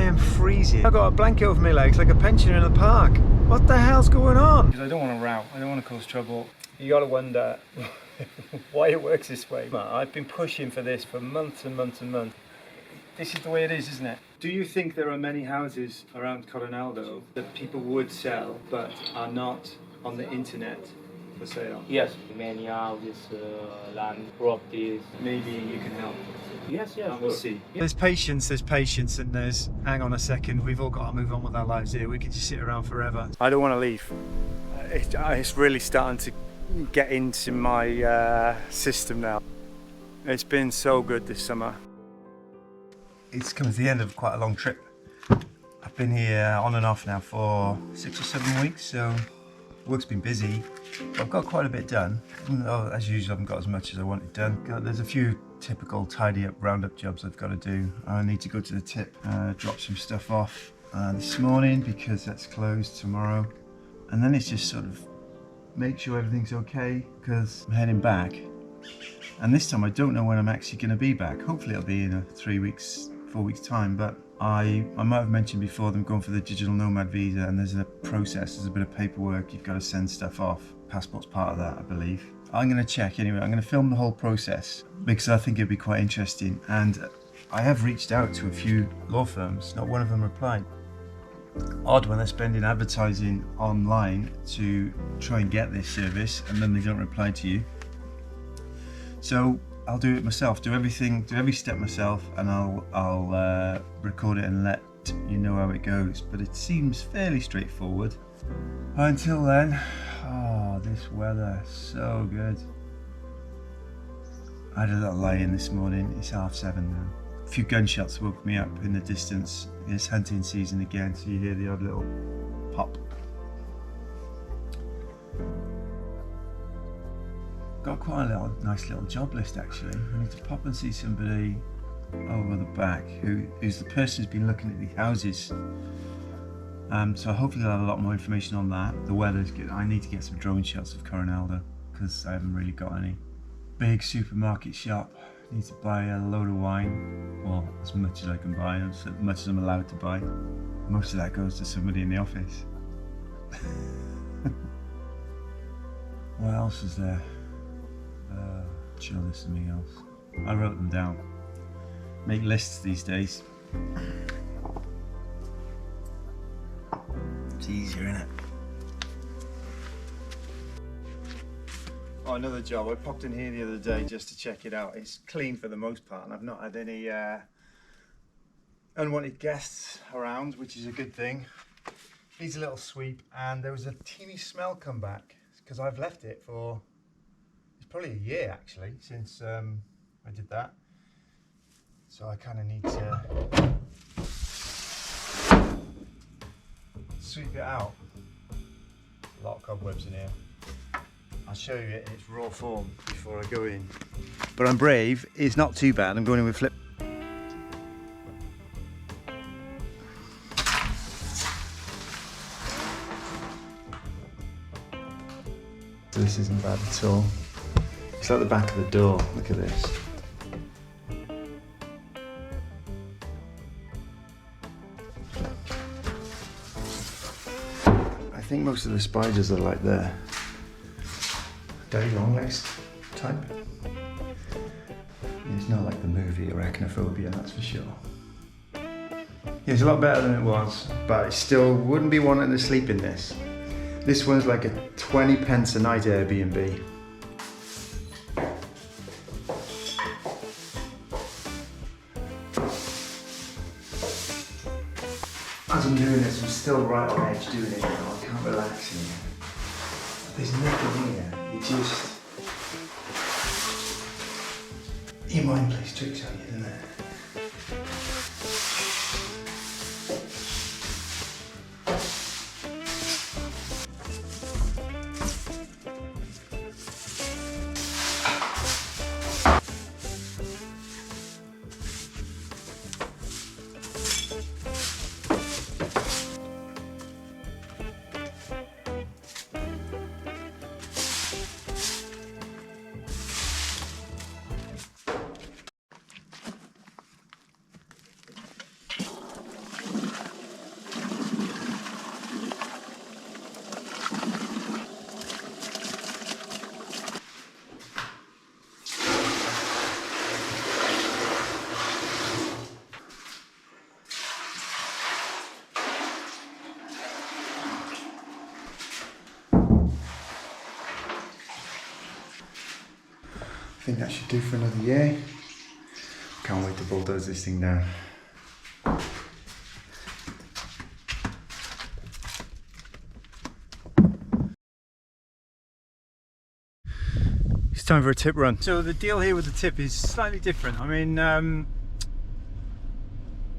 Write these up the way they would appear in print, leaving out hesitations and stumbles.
am freezing. I've got a blanket over my legs like a pensioner in the park. What the hell's going on? Because I don't want to row, I don't want to cause trouble. You gotta wonder why it works this way. I've been pushing for this for months and months and months. This is the way it is, isn't it? Do you think there are many houses around Corinaldo that people would sell but are not on the internet for sale? Yes, many houses, land, properties. Maybe you can help. Yes, yeah, We'll see. There's patience, and there's, hang on a second, we've all got to move on with our lives here. We can just sit around forever. I don't want to leave. It's really starting to get into my system now. It's been so good this summer. It's come to the end of quite a long trip. I've been here on and off now for 6 or 7 weeks, so work's been busy. But I've got quite a bit done. As usual, I haven't got as much as I wanted done. There's a few typical tidy up, round up jobs I've got to do. I need to go to the tip, drop some stuff off this morning because that's closed tomorrow. And then it's just sort of make sure everything's okay because I'm heading back. And this time I don't know when I'm actually going to be back. Hopefully it'll be in 3 weeks, 4 weeks time, but I might have mentioned before that I'm going for the digital nomad visa, and there's a process, there's a bit of paperwork, you've got to send stuff off. Passport's part of that, I believe. I'm going to check anyway, I'm going to film the whole process because I think it'd be quite interesting, and I have reached out to a few law firms, not one of them replied. Odd when they're spending advertising online to try and get this service and then they don't reply to you. So I'll do it myself, do every step myself, and I'll record it and let you know how it goes. But it seems fairly straightforward. Until then, oh, this weather, so good. I had a little lie-in this morning, it's 7:30 now. A few gunshots woke me up in the distance. It's hunting season again, so you hear the odd little pop. Got quite a nice little job list actually. I need to pop and see somebody over the back who's the person who's been looking at the houses. So hopefully I'll have a lot more information on that. The weather's good. I need to get some drone shots of Corinaldo because I haven't really got any. Big supermarket shop. Need to buy a load of wine. Well, as much as I can buy, as much as I'm allowed to buy. Most of that goes to somebody in the office. What else is there? Sure, there's something else. I wrote them down. Make lists these days. It's easier, isn't it? Oh, another job. I popped in here the other day just to check it out. It's clean for the most part, and I've not had any unwanted guests around, which is a good thing. Needs a little sweep, and there was a teeny smell come back because I've left it for probably a year actually since I did that, so I kind of need to sweep it out. A lot of cobwebs in here. I'll show you it in its raw form before I go in, but I'm brave. It's not too bad. I'm going in with flip. This isn't bad at all. It's like the back of the door, look at this. I think most of the spiders are like the daddy long legs type. It's not like the movie Arachnophobia, that's for sure. It's a lot better than it was, but I still wouldn't be wanting to sleep in this. This one's like a 20 pence a night Airbnb. As I'm doing this, I'm still right on edge doing it now. I can't relax in here. There's nothing here. You just... Your mind plays tricks on you, doesn't it? I think that should do for another year. Can't wait to bulldoze this thing down. It's time for a tip run. So the deal here with the tip is slightly different. I mean,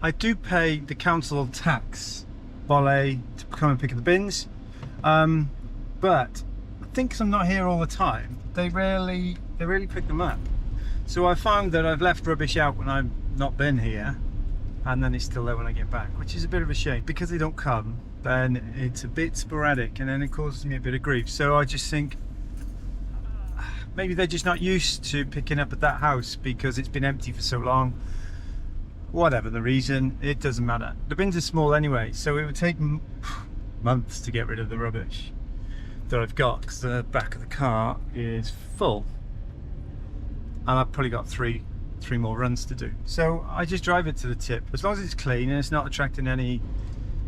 I do pay the council tax volley to come and pick up the bins, but I think 'cause I'm not here all the time, they rarely pick them up. So I found that I've left rubbish out when I've not been here, and then it's still there when I get back, which is a bit of a shame. Because they don't come, then it's a bit sporadic, and then it causes me a bit of grief. So I just think maybe they're just not used to picking up at that house because it's been empty for so long. Whatever the reason, it doesn't matter. The bins are small anyway, so it would take months to get rid of the rubbish that I've got, because the back of the car is full, and I've probably got three more runs to do. So I just drive it to the tip. As long as it's clean and it's not attracting any,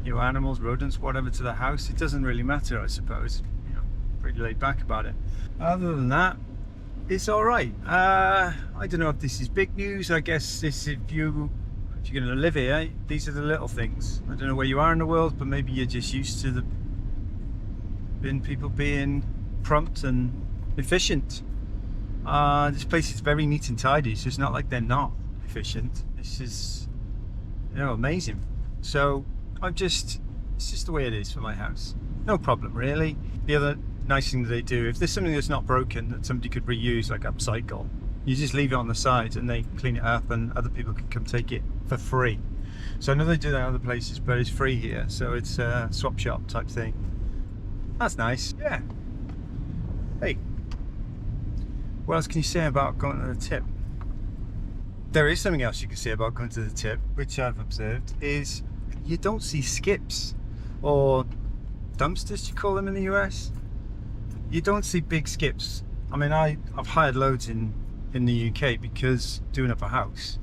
animals, rodents, whatever to the house, it doesn't really matter, I suppose. Pretty laid back about it. Other than that, it's all right. I don't know if this is big news. I guess if you're going to live here, these are the little things. I don't know where you are in the world, but maybe you're just used to people being prompt and efficient. This place is very neat and tidy, so it's not like they're not efficient. This is, amazing. So it's just the way it is for my house. No problem really. The other nice thing that they do, if there's something that's not broken that somebody could reuse, like upcycle, you just leave it on the side and they clean it up, and other people can come take it for free. So I know they do that in other places, but it's free here, so it's a swap shop type thing. That's nice. Yeah. Hey, what else can you say about going to the tip? There is something else you can say about going to the tip, which I've observed, is you don't see skips or dumpsters, you call them in the US. You don't see big skips. I mean, I've hired loads in the UK because doing up a house,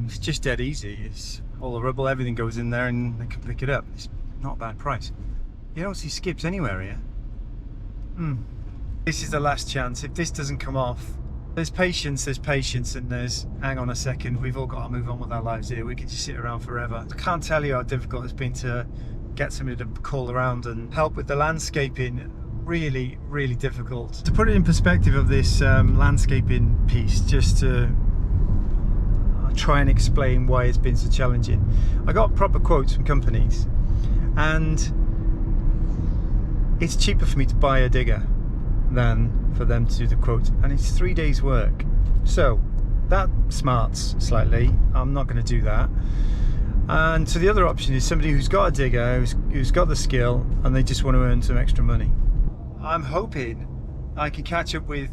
it's just dead easy. It's all the rubble, everything goes in there and they can pick it up. It's not a bad price. You don't see skips anywhere here. This is the last chance. If this doesn't come off, there's patience, and there's, hang on a second, we've all got to move on with our lives here. We can just sit around forever. I can't tell you how difficult it's been to get somebody to call around and help with the landscaping. Really, really difficult. To put it in perspective of this landscaping piece, just to try and explain why it's been so challenging. I got proper quotes from companies, and it's cheaper for me to buy a digger than for them to do the quote, and it's 3 days work. So that smarts slightly. I'm not going to do that. And so the other option is somebody who's got a digger, who's got the skill, and they just want to earn some extra money. I'm hoping I can catch up with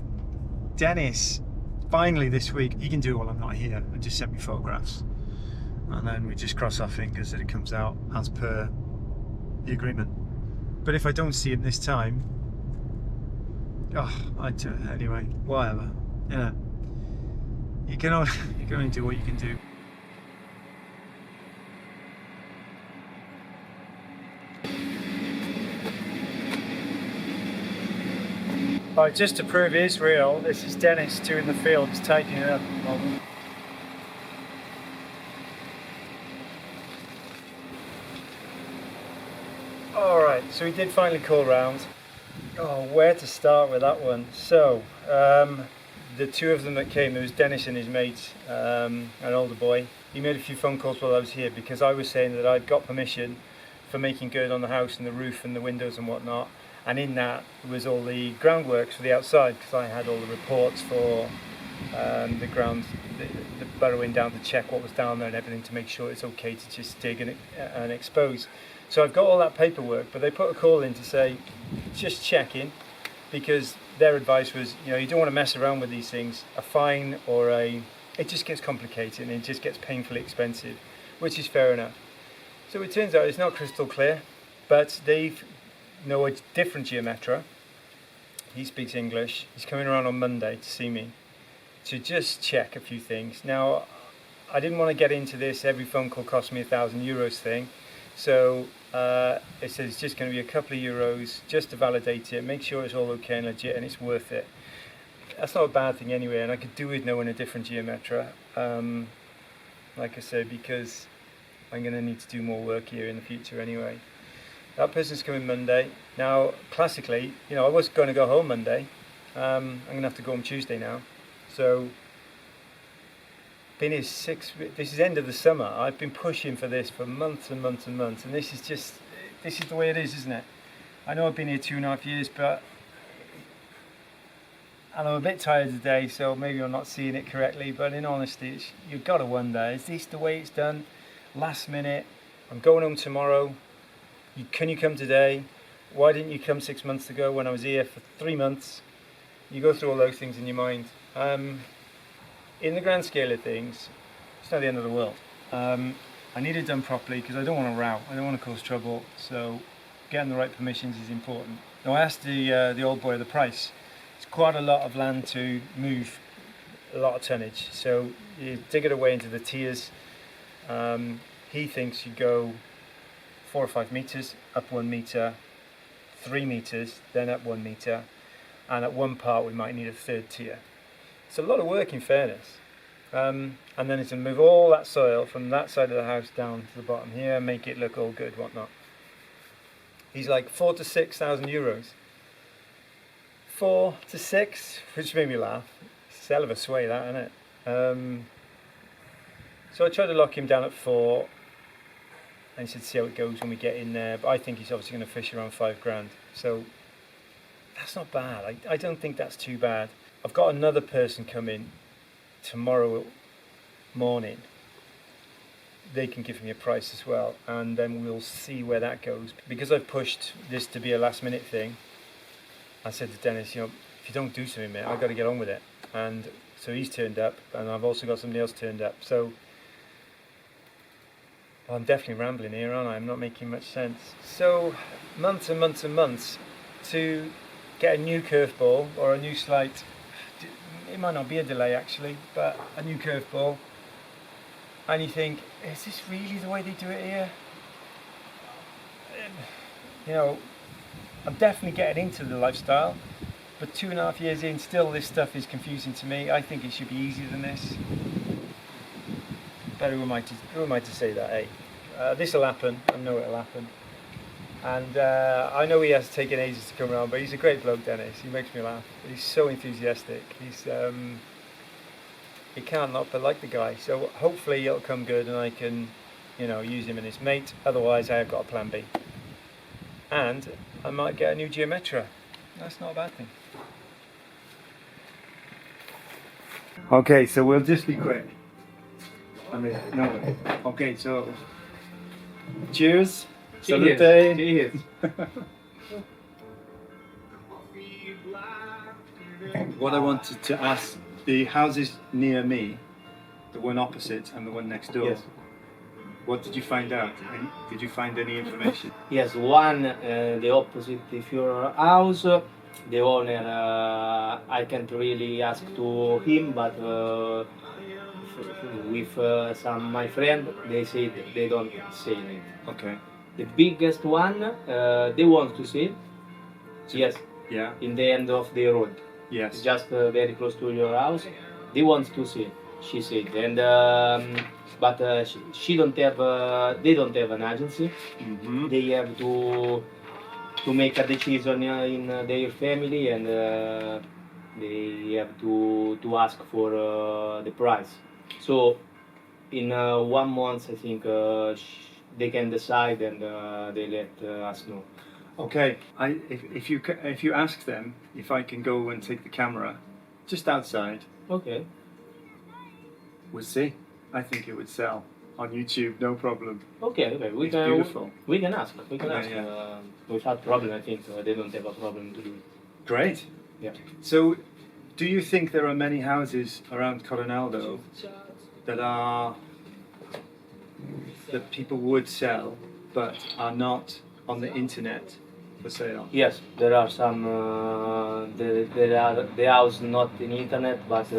Dennis finally this week. He can do it while I'm not here and just send me photographs, and then we just cross our fingers that it comes out as per the agreement. But if I don't see him this time, anyway, whatever. You can only do what you can do. Right, just to prove it is real, this is Dennis doing the fields, taking it up at the moment. Alright, so we did finally call round. Oh, where to start with that one? So, the two of them that came, there was Dennis and his mate, an older boy. He made a few phone calls while I was here because I was saying that I'd got permission for making good on the house and the roof and the windows and whatnot. And in that was all the groundworks for the outside, because I had all the reports for the ground, the burrowing down to check what was down there and everything to make sure it's okay to just dig and expose. So I've got all that paperwork, but they put a call in to say, just checking, because their advice was, you don't want to mess around with these things. A fine or it just gets complicated and it just gets painfully expensive, which is fair enough. So it turns out it's not crystal clear, but they've know a different geometra. He speaks English. He's coming around on Monday to see me to just check a few things. Now, I didn't want to get into this every phone call cost me €1,000 thing, so it says it's just going to be a couple of euros just to validate it, make sure it's all okay and legit and it's worth it. that's not a bad thing anyway, and I could do with knowing a different geometra. Like I said, because I'm going to need to do more work here in the future anyway. That person's coming Monday. Now, classically, you know, I was going to go home Monday. I'm going to have to go home Tuesday now. So, been here this is end of the summer. I've been pushing for this for months and months and months, and this is the way it is, isn't it? I know I've been here 2.5 years, but and I'm a bit tired today, so maybe I'm not seeing it correctly, but in honesty, you've got to wonder, is this the way it's done? Last minute, I'm going home tomorrow, can you come today? Why didn't you come 6 months ago when I was here for 3 months? You go through all those things in your mind. In the grand scale of things, it's not the end of the world. I need it done properly because I don't want to row, I don't want to cause trouble, so getting the right permissions is important. Now I asked the old boy the price. It's quite a lot of land to move, a lot of tonnage, so you dig it away into the tiers. He thinks you go 4 or 5 meters, up 1 meter, 3 meters, then up 1 meter, and at one part we might need a third tier. It's a lot of work in fairness. And then it's to move all that soil from that side of the house down to the bottom here, make it look all good, whatnot. He's like 4,000 to 6,000 euros. 4 to 6, which made me laugh. It's a hell of a sway, that, isn't it? So I tried to lock him down at 4, and he said see how it goes when we get in there. But I think he's obviously going to fish around 5 grand. So that's not bad. I don't think that's too bad. I've got another person coming tomorrow morning. They can give me a price as well, and then we'll see where that goes. Because I've pushed this to be a last minute thing, I said to Dennis, you know, if you don't do something, mate, I've got to get on with it. And so he's turned up, and I've also got somebody else turned up. So I'm definitely rambling here, aren't I? I'm not making much sense. So months and months and months to get a new curveball or a new slight. It might not be a delay actually, but a new curveball. And you think, is this really the way they do it here? You know, I'm definitely getting into the lifestyle, but 2.5 years in, still this stuff is confusing to me. I think it should be easier than this. But who am I to say that, eh? This will happen, I know it'll happen. And I know he has taken ages to come around, but he's a great bloke, Dennis. He makes me laugh. He's so enthusiastic. He can't not but like the guy. So hopefully it'll come good and I can, you know, use him and his mate. Otherwise I have got a plan B. And I might get a new geometra. That's not a bad thing. Okay, so we'll just be quick. I mean, no. Okay, so cheers. Salute. Cheers. What I wanted to ask, the houses near me, the one opposite and the one next door, Yes. what did you find out? Did you find any information? Yes, one, the opposite of your house, the owner, I can't really ask to him, but with some my friend, they said they don't sell it. Okay. The biggest one, they want to sell. Yes, Yeah. in the end of the road, Yes. just very close to your house. They want to sell, she said, and but she don't have. They don't have an agency. Mm-hmm. They have to make a decision in their family, and they have to ask for the price. So in 1 month, I think they can decide, and they let us know. Okay. If you ask them if I can go and take the camera just outside, Okay. we'll see. I think it would sell on YouTube, no problem. Okay. We It's beautiful. We can ask. We can Yeah, ask. yeah. Without problem, I think they don't have a problem to do it. Great. Yeah. So, do you think there are many houses around Corinaldo that people would sell but are not on the internet for sale? Yes, there are some. There are the house not in internet, but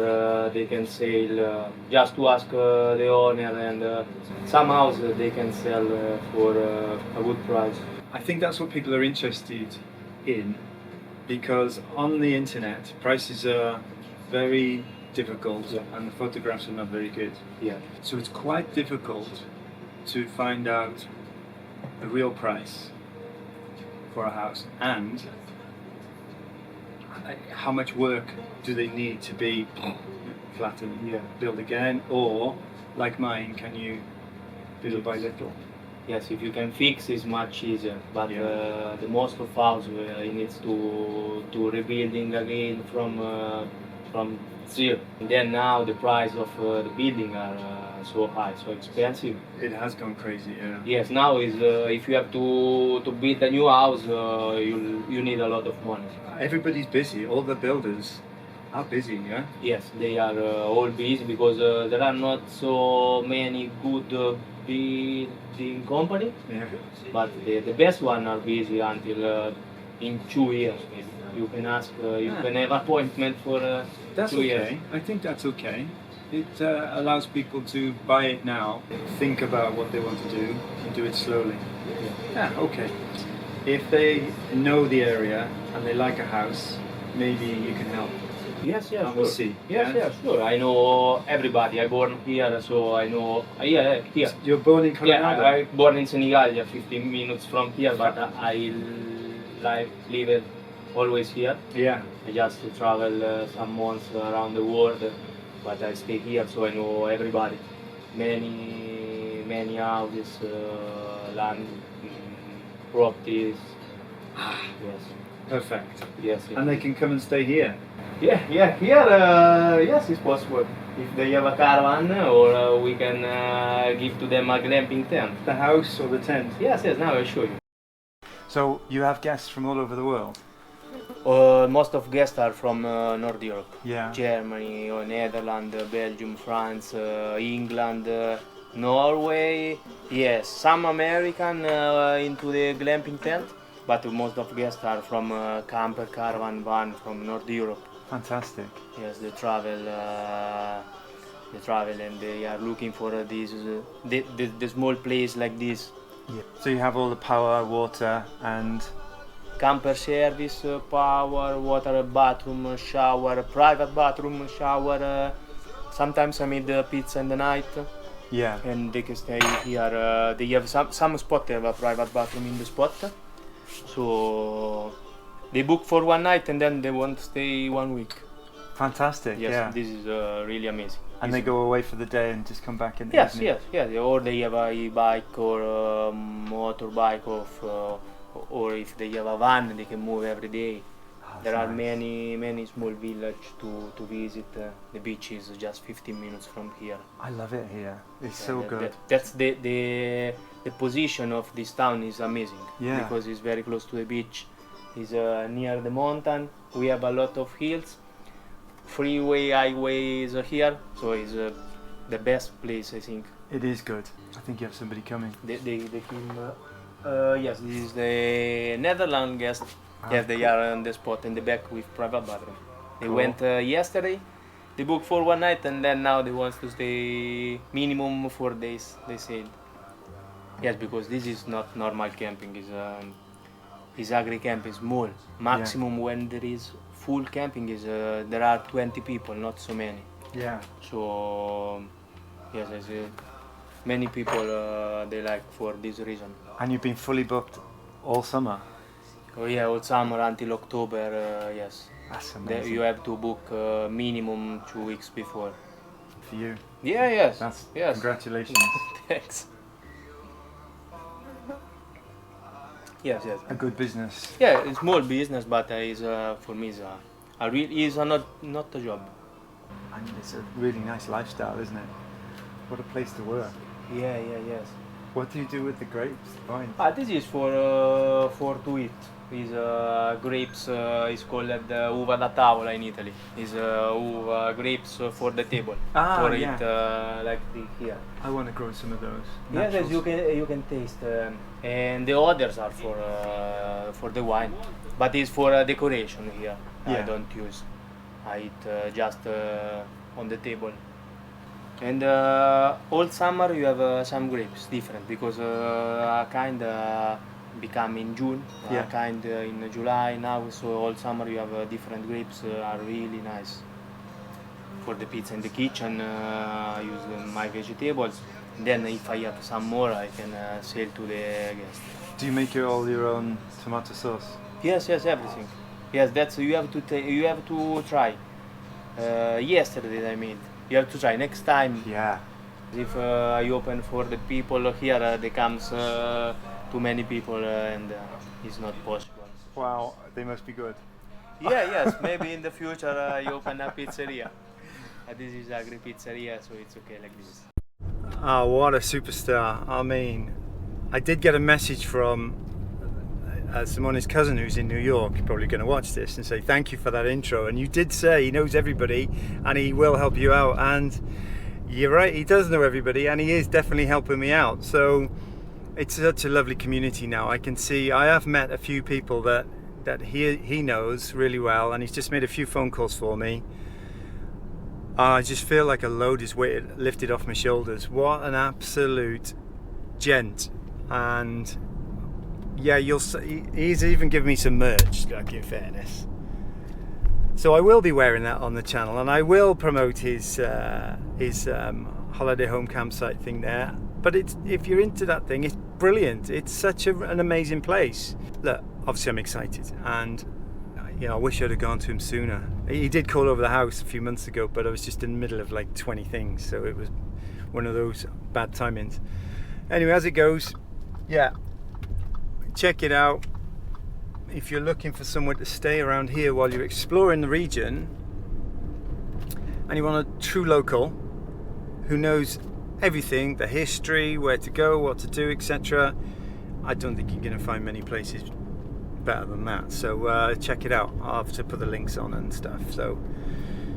they can sell just to ask the owner, and some house they can sell for a good price. I think that's what people are interested in, because on the internet prices are very difficult, and the photographs are not very good. Yeah. So it's quite difficult to find out the real price for a house, and how much work do they need to be flattened, built again, or like mine, can you little by little? Yes, if you can fix, it's much easier. But the most of house it needs to rebuilding again from zero. And then now the price of the building are so high, so expensive. It has gone crazy, yeah. Yes, now is if you have to build a new house, you need a lot of money. Everybody's busy. All the builders are busy, yeah. Yes, they are all busy because there are not so many good building company. Yeah. But the best one are busy until in 2 years maybe. You can ask, you can have appointment for That's 2 years. okay. I think that's okay. It allows people to buy it now, think about what they want to do, and do it slowly. Yeah, okay. If they know the area and they like a house, maybe you can help. Yes, yes, And we'll see. Yes, yes, sure. I know everybody. I born here, so I know. Yeah, here. You're born in Yeah, Corinaldo? I born in Senegal, 15 minutes from here, but I live always here. Yeah. I just travel some months around the world, but I stay here, so I know everybody. Many houses, land, properties. Yes. Perfect. Yes. And they can come and stay here? Yeah, here, yes, it's possible. If they have a caravan, or we can give to them a glamping tent. The house or the tent? Yes, now I'll show you. So you have guests from all over the world? Most of guests are from North Europe. Yeah. Germany, Netherlands, Belgium, France, England, Norway. Yes, some American into the glamping tent, but most of guests are from camper, caravan, van from North Europe. Fantastic. Yes, they travel and they are looking for the small place like this. Yeah. So you have all the power, water, and Camper service, power, water, bathroom, shower, private bathroom, shower. Sometimes I made pizza in the night, yeah. and they can stay here. They have some spot have a private bathroom in the spot, so they book for 1 night and then they want to stay 1 week. Fantastic. Yes, yeah. this is really amazing. And they go away for the day and just come back in the Yes, evening? yes. Or they have a e-bike or a motorbike, or if they have a van, they can move every day. There are nice. many small villages to visit. The beach is just 15 minutes from here. I love it here. It's so good. That's the position of this town is amazing. Yeah. Because it's very close to the beach. It's near the mountain. We have a lot of hills. Freeway, highway is here, so it's the best place, I think. It is good. I think you have somebody coming. They came. Yes, this is the Netherlands guest. Yes, they are on the spot in the back with private bathroom. They Cool. went yesterday. They booked for 1 night and then now they want to stay minimum 4 days. They said. Yes, because this is not normal camping. Is agri camp is small. Maximum when there is full camping is there are 20 people, not so many. Yeah. So yes, I see many people they like for this reason. And you've been fully booked all summer? Oh yeah, all summer until October. Yes. That's amazing. You have to book minimum 2 weeks before. For you. Yeah. Yes. Yes. Congratulations. Thanks. Yes. A good business. Yeah, it's small business, but is for me is not a job. And it's a really nice lifestyle, isn't it? What a place to work. Yeah. Yes. What do you do with the grapes? Fine. This is for to eat. Is grapes. Is called uva da tavola in Italy. Is uva grapes for the table. For yeah. it like here. I want to grow some of those. Yes, Naturals. you can taste. And the others are for the wine, but it's for decoration here. Yeah. I don't use. I eat just on the table. And all summer you have some grapes different because a kind become in June, Yeah. a kind in July now. So all summer you have different grapes are really nice. for the pizza in the kitchen. I use my vegetables. Then if I have some more, I can sell to the guests. Do you make all your own tomato sauce? Yes, everything. Yes, that's you have to you have to try. Yesterday I made. You have to try next time. Yeah. If I open for the people here, there comes too many people and it's not possible. Wow, they must be good. Yes, maybe in the future I open a pizzeria. This is Agri Pizzeria, so it's okay like this. Oh, what a superstar. I mean, I did get a message from Simone's cousin who's in New York, probably going to watch this, and say thank you for that intro. And you did say he knows everybody and he will help you out. And you're right, he does know everybody and he is definitely helping me out. So it's such a lovely community now. I can see, I have met a few people that he knows really well, and he's just made a few phone calls for me. I just feel like a load is lifted off my shoulders. What an absolute gent. And yeah, you'll see, he's even given me some merch, like, in fairness. So I will be wearing that on the channel, and I will promote his holiday home campsite thing there. But if you're into that thing, it's brilliant. It's such an amazing place. Look, obviously I'm excited, and I wish I'd have gone to him sooner. He did call over the house a few months ago, but I was just in the middle of like 20 things, so it was one of those bad timings. Anyway, as it goes, yeah, check it out. If you're looking for somewhere to stay around here while you're exploring the region, and you want a true local who knows everything, the history, where to go, what to do, etc., I don't think you're going to find many places better than that. So check it out. I'll have to put the links on and stuff. So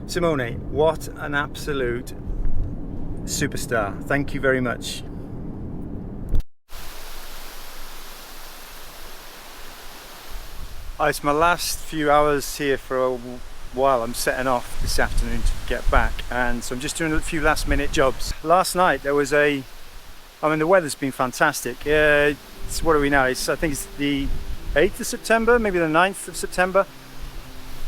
Simone, what an absolute superstar. Thank you very much. It's my last few hours here for a while. I'm setting off this afternoon to get back, and so I'm just doing a few last minute jobs. Last night there was the weather's been fantastic. What are we now? I think it's the 8th of September, maybe the 9th of September.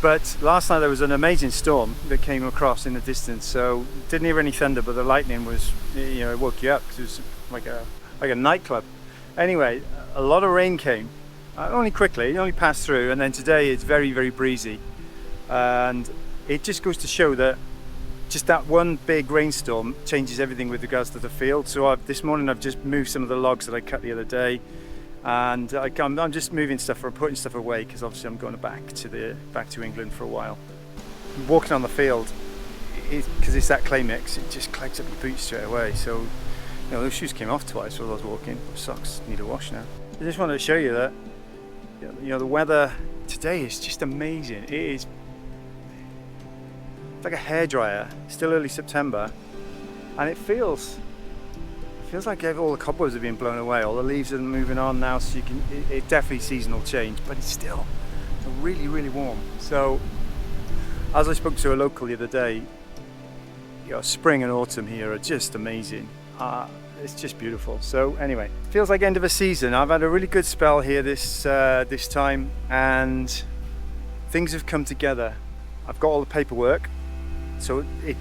But last night there was an amazing storm that came across in the distance, so didn't hear any thunder, but the lightning was, it woke you up because it was like a nightclub. Anyway, a lot of rain came, only quickly, it only passed through, and then today it's very, very breezy. And it just goes to show that just that one big rainstorm changes everything with regards to the field. So this morning I've just moved some of the logs that I cut the other day, and I'm just moving stuff or putting stuff away because obviously I'm going back to England for a while. Walking on the field, because it's that clay mix, it just clogs up your boots straight away. So those shoes came off twice while I was walking. Socks need a wash now. I just wanted to show you that the weather today is just amazing. It's like a hairdryer. Still early September, and it feels like all the cobwebs are being blown away. All the leaves are moving on now, so it's definitely seasonal change, but it's still really, really warm. So as I spoke to a local the other day, spring and autumn here are just amazing. It's just beautiful. So anyway, feels like end of a season. I've had a really good spell here this time, and things have come together. I've got all the paperwork, so it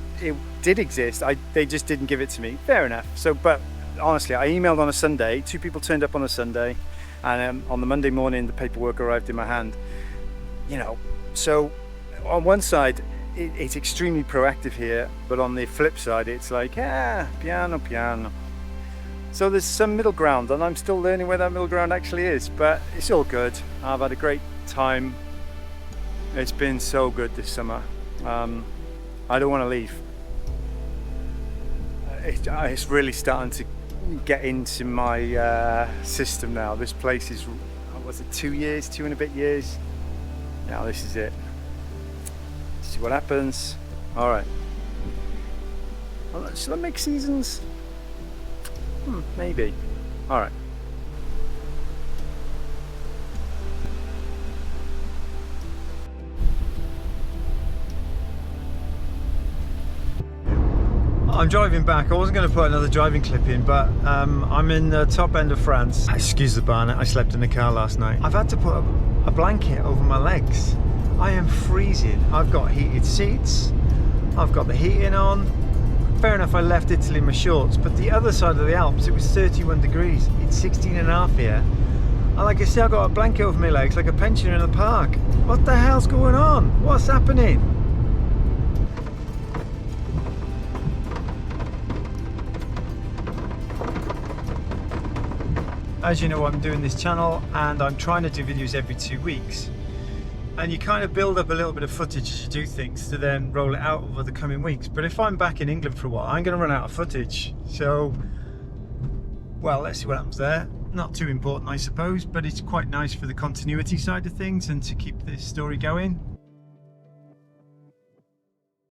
did exist. They just didn't give it to me. Fair enough. So, but honestly, I emailed on a Sunday. 2 people turned up on a Sunday, and on the Monday morning, the paperwork arrived in my hand. So on one side, it's extremely proactive here, but on the flip side, it's like piano. So there's some middle ground, and I'm still learning where that middle ground actually is, but it's all good. I've had a great time. It's been so good this summer. I don't want to leave. It's really starting to get into my system now. This place is, was it 2 years, 2 and a bit years? Now this is it. See what happens. All right. Should I make seasons? Maybe. All right. I'm driving back. I wasn't going to put another driving clip in, but I'm in the top end of France. Excuse the barn, I slept in the car last night. I've had to put a blanket over my legs. I am freezing. I've got heated seats. I've got the heating on. Fair enough, I left Italy in my shorts, but the other side of the Alps, it was 31 degrees. It's 16 and a half here. And like I say, I've got a blanket over my legs like a pensioner in the park. What the hell's going on? What's happening? As you know, I'm doing this channel and I'm trying to do videos every 2 weeks. And you kind of build up a little bit of footage as you do things to then roll it out over the coming weeks. But if I'm back in England for a while, I'm going to run out of footage. So, well, let's see what happens there. Not too important, I suppose, but it's quite nice for the continuity side of things and to keep this story going.